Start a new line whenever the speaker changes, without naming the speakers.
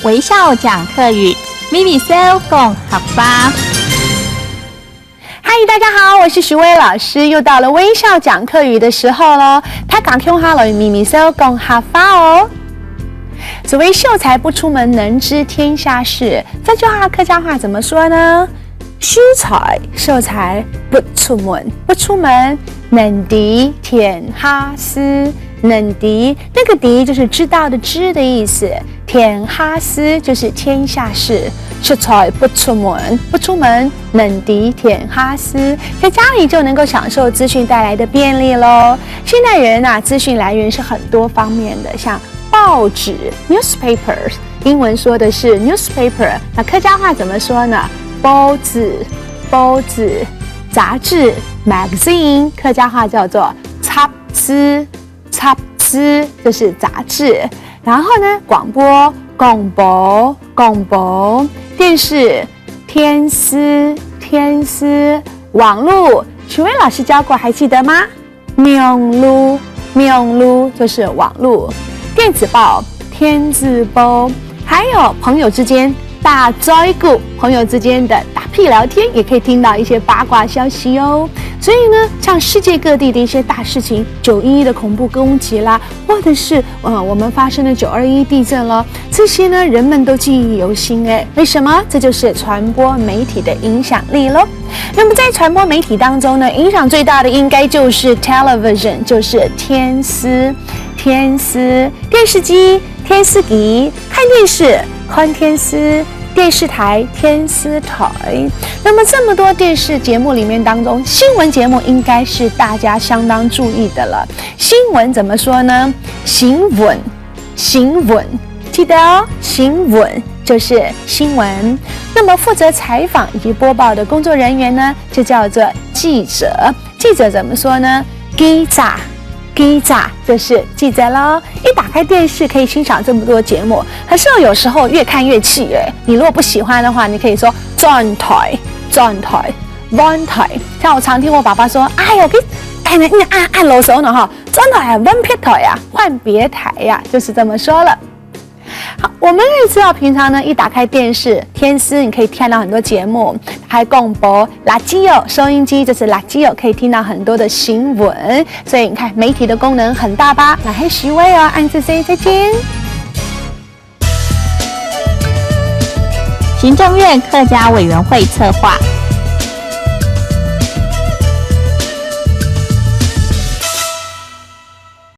微笑讲客语，咪咪笑讲客家。
嗨，大家好，我是徐薇老师，又到了微笑讲客语的时候咯。他讲腔下来，咪咪笑讲客家哦。所谓秀才不出门，能知天下事。这句话客家话怎么说呢？秀才不出门，能知天下事。能知，那个知就是知道的知的意思，天下事就是天下事。秀才不出门，能知天下事，在家里就能够享受资讯带来的便利咯。现代人资讯来源是很多方面的，像报纸 newspapers， 英文说的是 newspaper， 那客家话怎么说呢？报纸，杂志 magazine， 客家话叫做插枝，就是杂志。然后呢，广播，电视，天丝，网络，许巍老师教过，还记得吗？明路就是网络，电子报，天字报，还有朋友之间大灾故，朋友之间的打屁聊天，也可以听到一些八卦消息哦。所以呢，像世界各地的一些大事情，911的恐怖攻击啦，或者是我们发生的921地震了，这些呢人们都记忆犹新哎。为什么？这就是传播媒体的影响力咯。那么在传播媒体当中呢，影响最大的应该就是 television， 就是天丝，电视机，天丝机，看电视，看天丝。电视台天丝台，那么这么多电视节目里面当中，新闻节目应该是大家相当注意的了。新闻怎么说呢？新闻，记得哦，新闻就是新闻。那么负责采访以及播报的工作人员呢，就叫做记者。记者怎么说呢？记者就是记者咯。一打开电视可以欣赏这么多节目，可是有时候越看越气耶。你如果不喜欢的话，你可以说转台，换台。像我常听我爸爸说，你按啰嗦呢哈，转台换别台呀，换别台呀，就是这么说了。好，我们也知道，平常呢一打开电视，天丝你可以看到很多节目，还广播，垃圾哦，收音机就是垃圾哦，可以听到很多的新闻。所以你看，媒体的功能很大吧？那还徐薇哦，按次 C 再见。
行政院客家委员会策划。